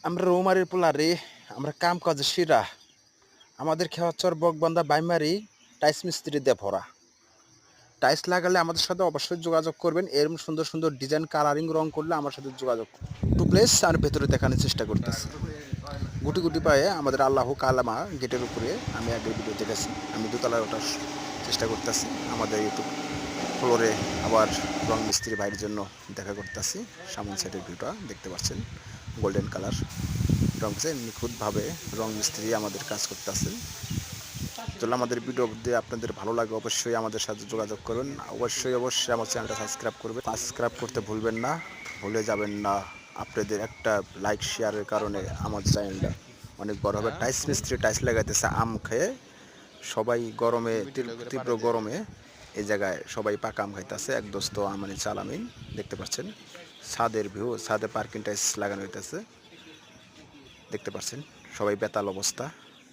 আমরা রৌমারির পোলারে আমরা কাম কাজে শিরা আমাদের খেওয়াচর বকবান্ধা বাইমারি টাইস মিস্ত্রি দিয়ে ভরা। টাইস লাগালে আমাদের সাথে অবশ্যই যোগাযোগ করবেন। এরকম সুন্দর সুন্দর ডিজাইন কালারিং রং করলে আমার সাথে যোগাযোগ টু প্লেস আর ভেতরে দেখানোর চেষ্টা করতেছি। গুটি গুটি পায়ে আমাদের আল্লাহ কালামা গেটের উপরে আমি আগের ভিডিও দেখেছি। আমি দোতলায় ওঠার চেষ্টা করতেছি। আমাদের ইউটিউব ফ্লোরে আবার রং মিস্ত্রি ভাইয়ের জন্য দেখা করতেছি। সামন সাইডের ভিউটা দেখতে পাচ্ছেন, গোল্ডেন কালার রং নিখুঁতভাবে রং মিস্ত্রি আমাদের কাজ করতেছেন। তাহলে আমাদের ভিডিও যদি আপনাদের ভালো লাগে অবশ্যই আমাদের সাথে যোগাযোগ করুন। অবশ্যই আমার চ্যানেলটা সাবস্ক্রাইব করবেন। সাবস্ক্রাইব করতে ভুলবেন না, ভুলে যাবেন না। আপনাদের একটা লাইক শেয়ারের কারণে আমার চ্যানেলটা অনেক বড় হবে। টাইস মিস্ত্রি টাইস লাগাইতেছে আম খেয়ে, সবাই গরমে তীব্র গরমে এই জায়গায় সবাই পাকা আম খাইতেছে। এক দোস্ত আমানি চালামিন দেখতে পাচ্ছেন। ছাদের ভিউ, ছাদে পার্কিং টাইস লাগানো হইতেছে দেখতে পাচ্ছেন। সবাই বেতাল অবস্থা।